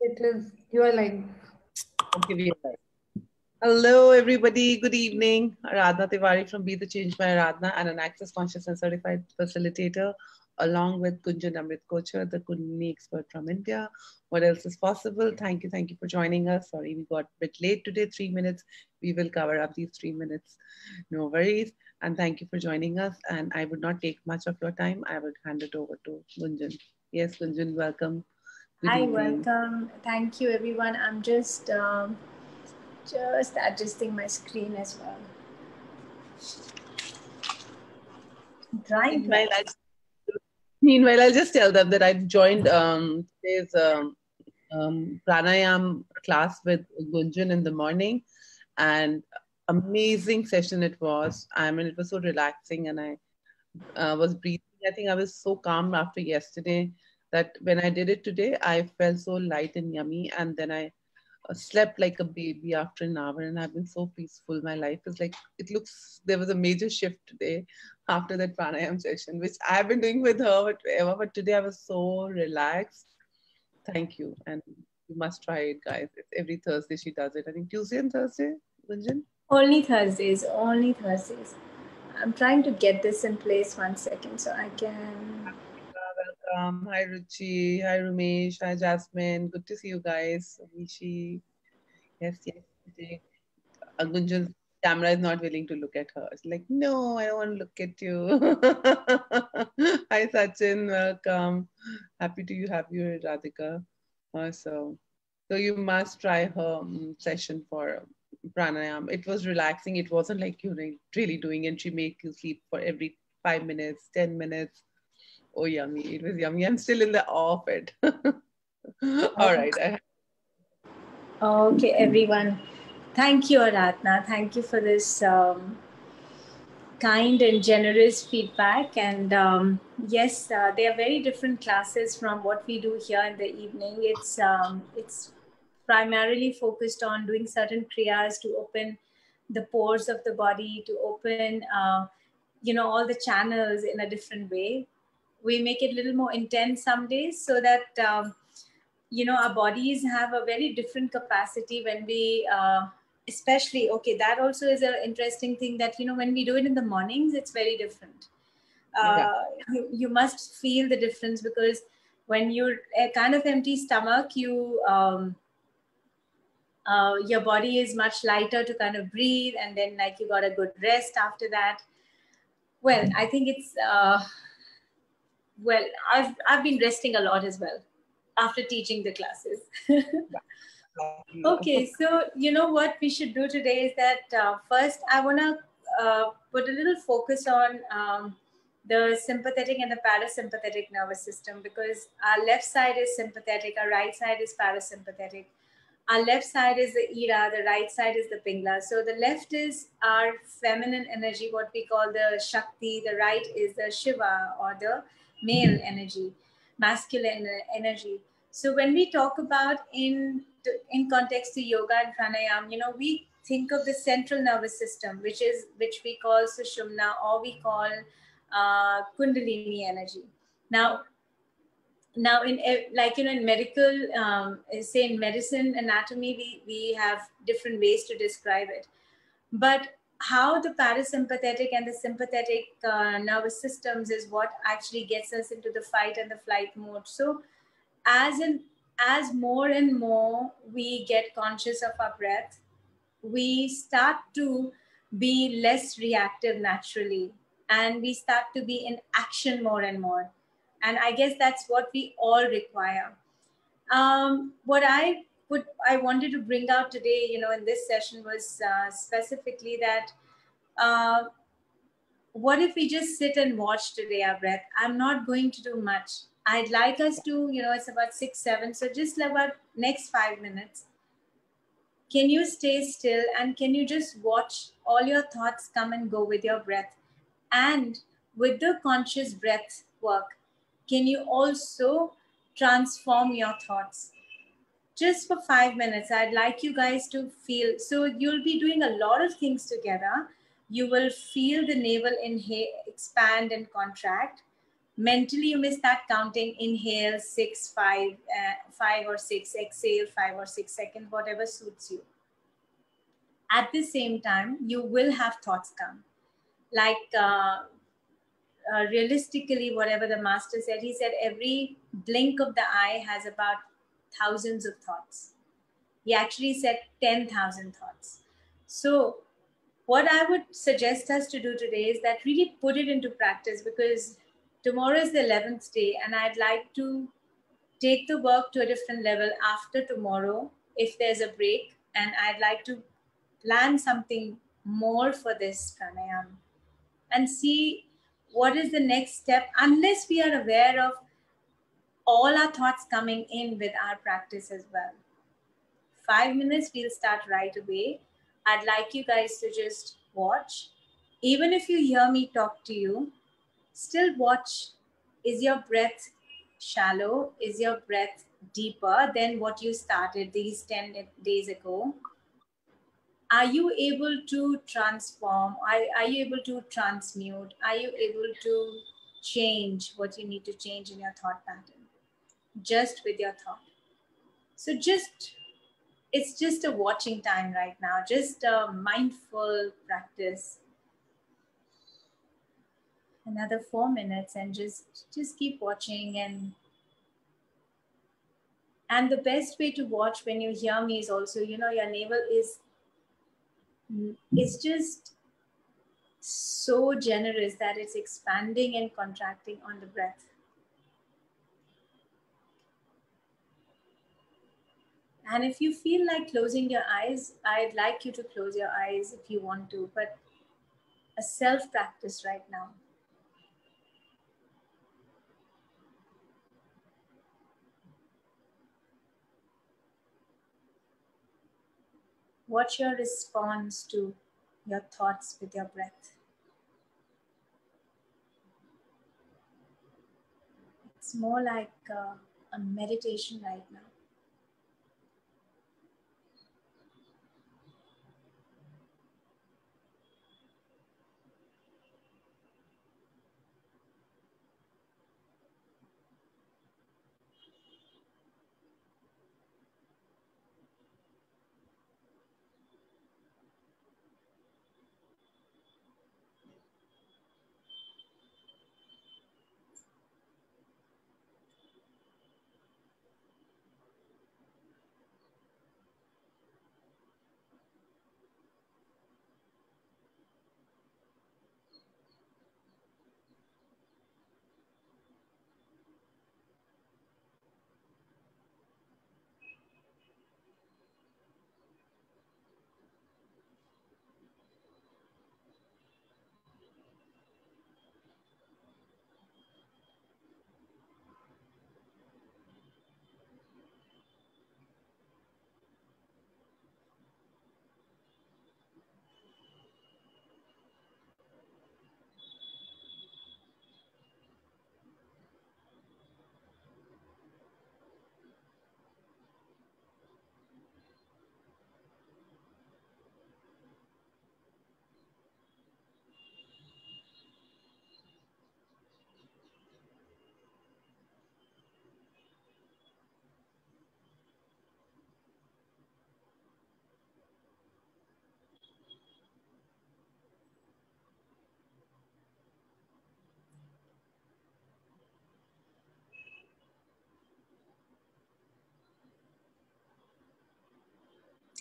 It is, you are like, Okay, we are live. Hello, everybody. Good evening. Aradhana Tewari from Be the Change by Aradhana and an Access Conscious and Certified Facilitator, along with Kunjan Amrit Kochar, the Kundalini expert from India. What else is possible? Thank you for joining us. Sorry, we got a bit late today, 3 minutes. We will cover up these 3 minutes. No worries. And thank you for joining us. And I would not take much of your time. I would hand it over to Gunjan. Yes, Gunjan, welcome. Good hi, evening. welcome. Thank you, everyone. I'm just adjusting my screen as well. Drying Meanwhile, class. Meanwhile, I'll just tell them that I've joined today's pranayam class with Gunjan in the morning, and amazing session it was. I mean, it was so relaxing, and I was breathing. I think I was so calm after yesterday that when I did it today, I felt so light and yummy, and then I slept like a baby after an hour, and I've been so peaceful. My life is like, it looks, there was a major shift today after that pranayam session, which I've been doing with her whatever, but today I was so relaxed. Thank you. And you must try it, guys. It's every Thursday she does it. I think Tuesday and Thursday, Gunjan? Only Thursdays, only Thursdays. I'm trying to get this in place 1 second so I can. Welcome. Hi, Ruchi. Hi, Rumesh. Hi, Jasmine. Good to see you guys. Mishi. Yes, yes. Today, Gunjan's camera is not willing to look at her. It's like, no, I don't want to look at you. Hi, Sachin. Welcome. Happy to have you, Radhika. So you must try her session for pranayam. It was relaxing. It wasn't like you really doing, and she make you sleep for every 5 minutes, 10 minutes. Oh, yummy! It was yummy. I'm still in the awe of it. All right. Okay, everyone. Thank you, Aradhana. Thank you for this kind and generous feedback. And yes, they are very different classes from what we do here in the evening. It's primarily focused on doing certain kriyas to open the pores of the body, to open all the channels in a different way. We make it a little more intense some days so that our bodies have a very different capacity when we especially, okay, that also is an interesting thing that when we do it in the mornings, it's very different. Yeah. You must feel the difference, because when you're a kind of empty stomach, your body is much lighter to kind of breathe, and then like you got a good rest after that. Well, I think it's well, I've been resting a lot as well after teaching the classes. Okay, so you know what we should do today is that first I want to put a little focus on the sympathetic and the parasympathetic nervous system, because our left side is sympathetic, our right side is parasympathetic. Our left side is the Ira, the right side is the Pingla. So the left is our feminine energy, what we call the Shakti. The right is the Shiva, or the male energy, masculine energy. So when we talk about in context to yoga and pranayam, we think of the central nervous system, which we call Sushumna, or we call Kundalini energy. Now in in medical say in medicine anatomy, we have different ways to describe it, but how the parasympathetic and the sympathetic nervous systems is what actually gets us into the fight and the flight mode. So as more and more we get conscious of our breath, we start to be less reactive naturally, and we start to be in action more and more. And I guess that's what we all require. What I wanted to bring out today, in this session was specifically that what if we just sit and watch today our breath? I'm not going to do much. I'd like us to, it's about 6, 7. So just about next 5 minutes, can you stay still and can you just watch all your thoughts come and go with your breath? And with the conscious breath work, can you also transform your thoughts? Just for 5 minutes, I'd like you guys to feel. So you'll be doing a lot of things together. You will feel the navel inhale, expand and contract. Mentally, you may start counting. Inhale 6, 5, 5 or 6. Exhale 5 or 6 seconds, whatever suits you. At the same time, you will have thoughts come. Like realistically, whatever the master said, he said every blink of the eye has about thousands of thoughts. He actually said 10,000 thoughts. So what I would suggest us to do today is that really put it into practice, because tomorrow is the 11th day and I'd like to take the work to a different level after tomorrow if there's a break, and I'd like to plan something more for this pranayama and see what is the next step, unless we are aware of all our thoughts coming in with our practice as well. 5 minutes, we'll start right away. I'd like you guys to just watch. Even if you hear me talk to you, still watch. Is your breath shallow? Is your breath deeper than what you started these 10 days ago? Are you able to transform? Are you able to transmute? Are you able to change what you need to change in your thought pattern just with your thought? So it's just a watching time right now, just a mindful practice. Another 4 minutes, and just keep watching. And the best way to watch when you hear me is also, your navel is just so generous that it's expanding and contracting on the breath. And if you feel like closing your eyes, I'd like you to close your eyes if you want to, but a self practice right now. Watch your response to your thoughts with your breath. It's more like a meditation right now.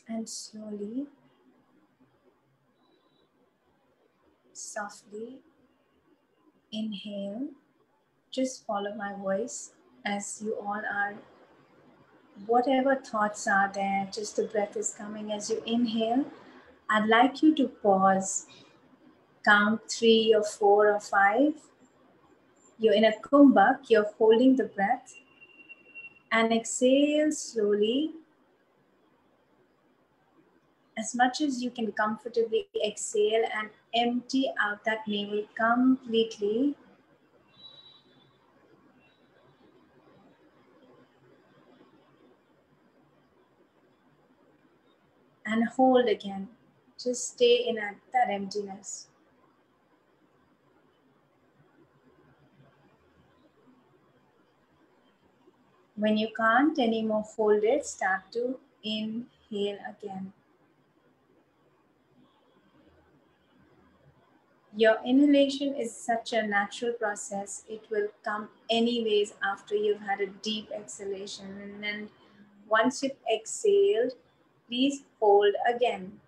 And slowly, softly inhale. Just follow my voice as you all are. Whatever thoughts are there, just the breath is coming. As you inhale, I'd like you to pause. Count 3 or 4 or 5. You're in a kumbhak, you're holding the breath. And exhale slowly. As much as you can comfortably exhale and empty out that navel completely. And hold again. Just stay in that emptiness. When you can't anymore hold it, start to inhale again. Your inhalation is such a natural process, it will come anyways after you've had a deep exhalation. And then once you've exhaled, please hold again.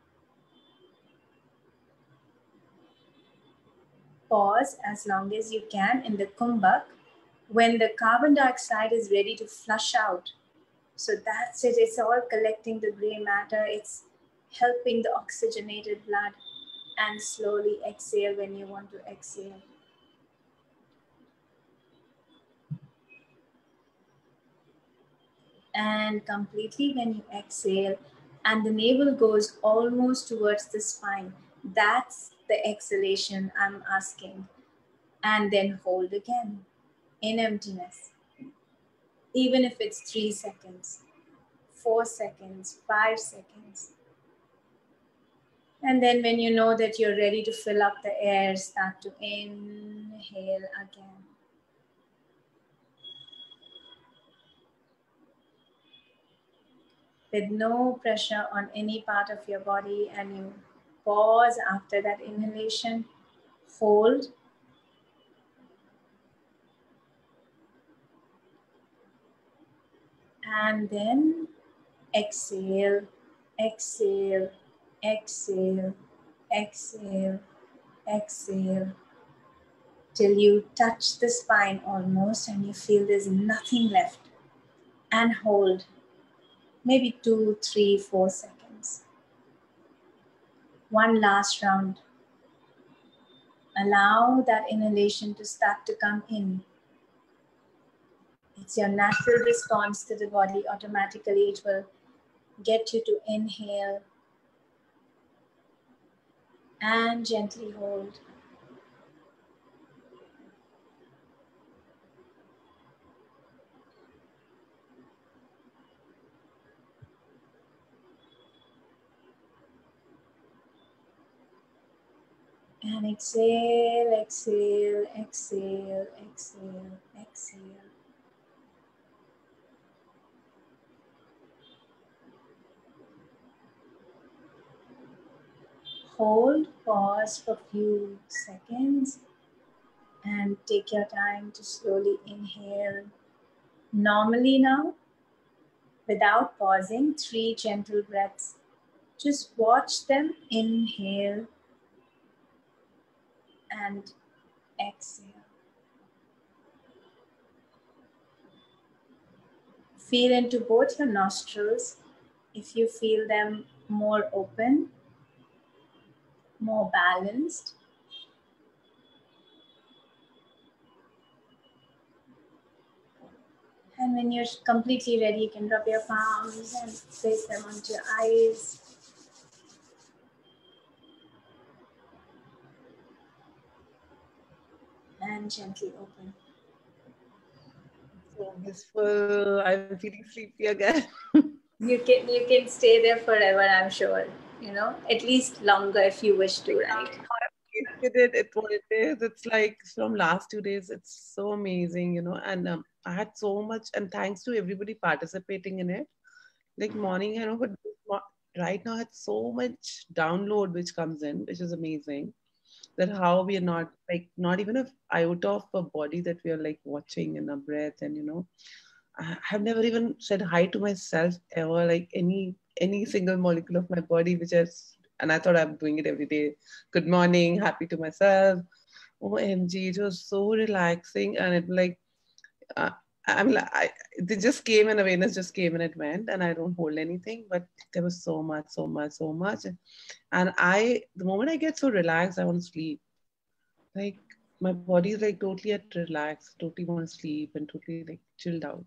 Pause as long as you can in the kumbhak when the carbon dioxide is ready to flush out. So that's it, it's all collecting the gray matter, it's helping the oxygenated blood, and slowly exhale when you want to exhale. And completely when you exhale, and the navel goes almost towards the spine. That's the exhalation I'm asking. And then hold again in emptiness. Even if it's 3 seconds, 4 seconds, 5 seconds. And then when you know that you're ready to fill up the air, start to inhale again. With no pressure on any part of your body, and you pause after that inhalation, hold, and then exhale, exhale, exhale, exhale, exhale, till you touch the spine almost and you feel there's nothing left, and hold maybe 2, 3, 4 seconds. One last round. Allow that inhalation to start to come in. It's your natural response to the body. Automatically, it will get you to inhale and gently hold. And exhale, exhale, exhale, exhale, exhale. Hold, pause for a few seconds, and take your time to slowly inhale. Normally now, without pausing, 3 gentle breaths. Just watch them inhale and exhale. Feel into both your nostrils. If you feel them more open, more balanced, and when you're completely ready, you can rub your palms and place them onto your eyes. And gently open. So blissful. I'm feeling sleepy again. You can stay there forever, I'm sure. At least longer if you wish to, right? Tasted it, it's what it is. It's like from last 2 days, it's so amazing, and I had so much, and thanks to everybody participating in it. Like morning, but right now it's so much download which comes in, which is amazing. That how we are not like not even a iota of a body that we are like watching in our breath, and I have never even said hi to myself ever, like any single molecule of my body, which is, and I thought I'm doing it every day. Good morning, happy to myself. OMG, it was so relaxing, and it like uh, I'm like they just came and awareness just came and it went, and I don't hold anything, but there was so much, so much, so much, and the moment I get so relaxed, I want to sleep. Like my body is like totally at relax, totally want to sleep and totally like chilled out.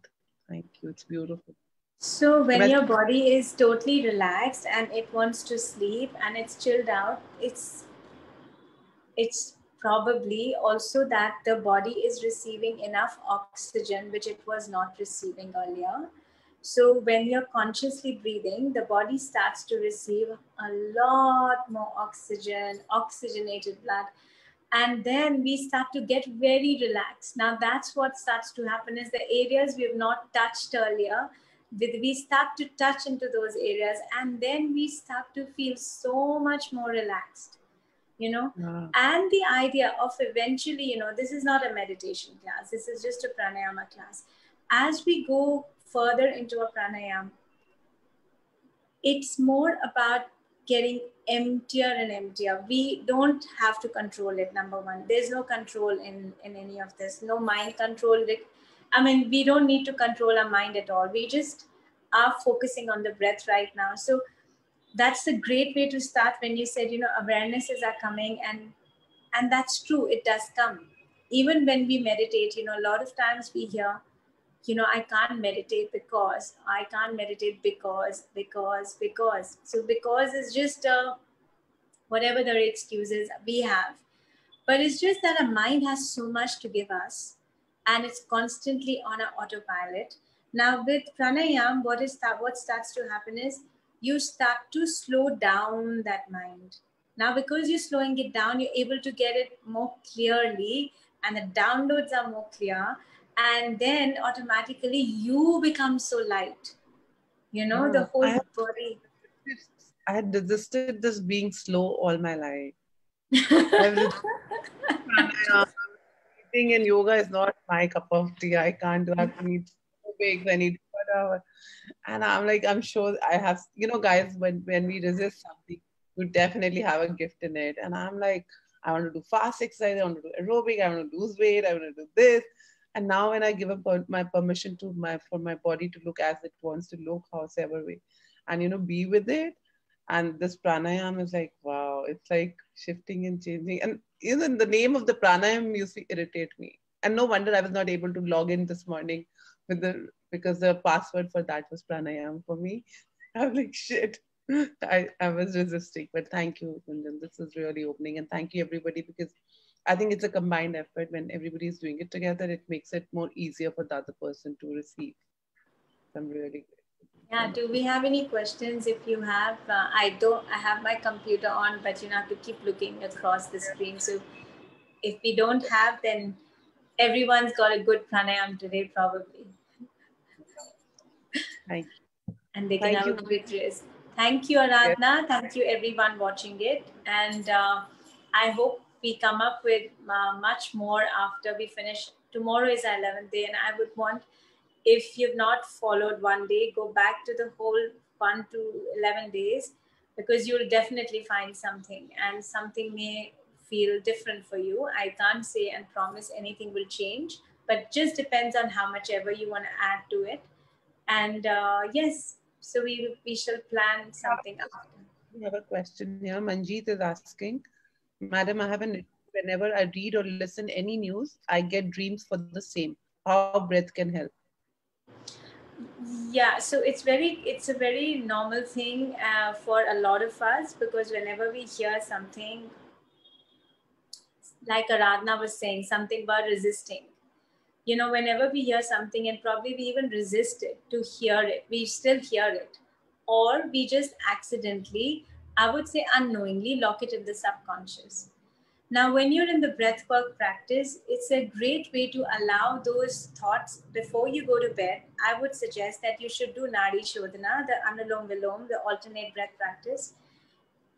Thank you. It's beautiful. So And when your body is totally relaxed and it wants to sleep and it's chilled out, it's probably also that the body is receiving enough oxygen which it was not receiving earlier. So when you're consciously breathing, the body starts to receive a lot more oxygen, oxygenated blood, and then we start to get very relaxed. Now that's what starts to happen, is the areas we have not touched earlier, we start to touch into those areas, and then we start to feel so much more relaxed, you know. Yeah. And the idea of eventually, you know, this is not a meditation class, this is just a pranayama class. As we go further into a pranayama, it's more about getting emptier and emptier. We don't have to control it. Number one, there's no control in any of this, no mind control. I mean, we don't need to control our mind at all. We just are focusing on the breath right now. So that's a great way to start. When you said, you know, awarenesses are coming, and that's true, it does come. Even when we meditate, you know, a lot of times we hear, you know, I can't meditate because, I can't meditate because. So because is just whatever the excuses we have. But it's just that our mind has so much to give us, and it's constantly on an autopilot. Now with pranayam, what starts to happen is you start to slow down that mind. Now because you're slowing it down, you're able to get it more clearly, and the downloads are more clear, and then automatically you become so light. You know, the Yeah. whole body. I had resisted this being slow all my life. I've resisted pranayama. Eating and yoga is not my cup of tea. I can't do. I have to eat big. I need whatever. And I'm like, I'm sure I have. You know, guys, when we resist something, we definitely have a gift in it. And I'm like, I want to do fast exercise. I want to do aerobic. I want to lose weight. I want to do this. And now when I give up my permission to my for my body to look as it wants to look, however way, and be with it. And this pranayam is like, wow, it's like shifting and changing. And even the name of the pranayam used to irritate me. And no wonder I was not able to log in this morning with because the password for that was pranayam for me. I was like, shit. I was resisting. But thank you, Gunjan. This is really opening. And thank you, everybody, because I think it's a combined effort. When everybody is doing it together, it makes it more easier for the other person to receive. I'm really Yeah, grateful. do we have any questions? If you have, I don't, I have my computer on, but you know, I have to keep looking across the screen. So if we don't have, then everyone's got a good pranayam today, probably, Thank and they can Thank have a you. great rest. Thank you, Yes. Aradhana. Thank you, everyone watching it. And I hope we come up with much more after we finish. Tomorrow is our 11th day, and I would want, if you've not followed one day, go back to the whole 1 to 11 days, because you'll definitely find something, and something may feel different for you. I can't say and promise anything will change, but just depends on how much ever you want to add to it. And yes, so we shall plan something after. We have a question here. Manjeet is asking, Madam, I have an issue. Whenever I read or listen any news, I get dreams for the same. How breath can help? Yeah, so it's a very normal thing for a lot of us, because whenever we hear something, like Aradhana was saying, something about resisting. You know, whenever we hear something and probably we even resist it to hear it, we still hear it. Or we just accidentally, I would say unknowingly, lock it in the subconscious. Now, when you're in the breathwork practice, it's a great way to allow those thoughts before you go to bed. I would suggest that you should do Nadi Shodhana, the Anulom Vilom, the alternate breath practice.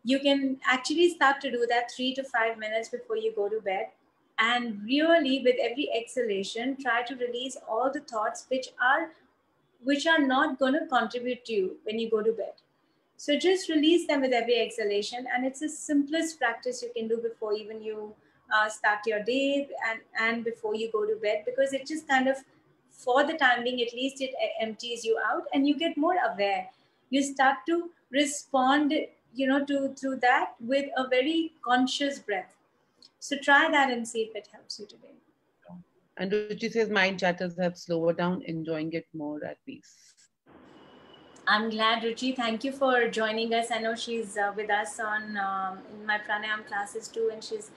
You can actually start to do that 3 to 5 minutes before you go to bed. And really, with every exhalation, try to release all the thoughts which are not going to contribute to you when you go to bed. So just release them with every exhalation, and it's the simplest practice you can do before even you start your day, and before you go to bed, because it just kind of, for the time being at least, it empties you out and you get more aware. You start to respond, you know, to that with a very conscious breath. So try that and see if it helps you today. And Ruchi says, mind chatters have slower down, enjoying it more at peace. I'm glad, Ruchi. Thank you for joining us. I know she's with us on in my pranayam classes too, and she's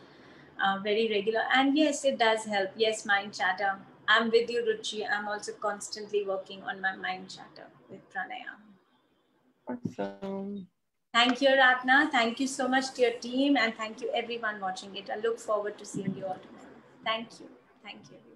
very regular. And yes, it does help. Yes, mind chatter. I'm with you, Ruchi. I'm also constantly working on my mind chatter with pranayam. Awesome. Thank you, Ratna. Thank you so much to your team, and thank you everyone watching it. I look forward to seeing you all tomorrow. Thank you. Thank you.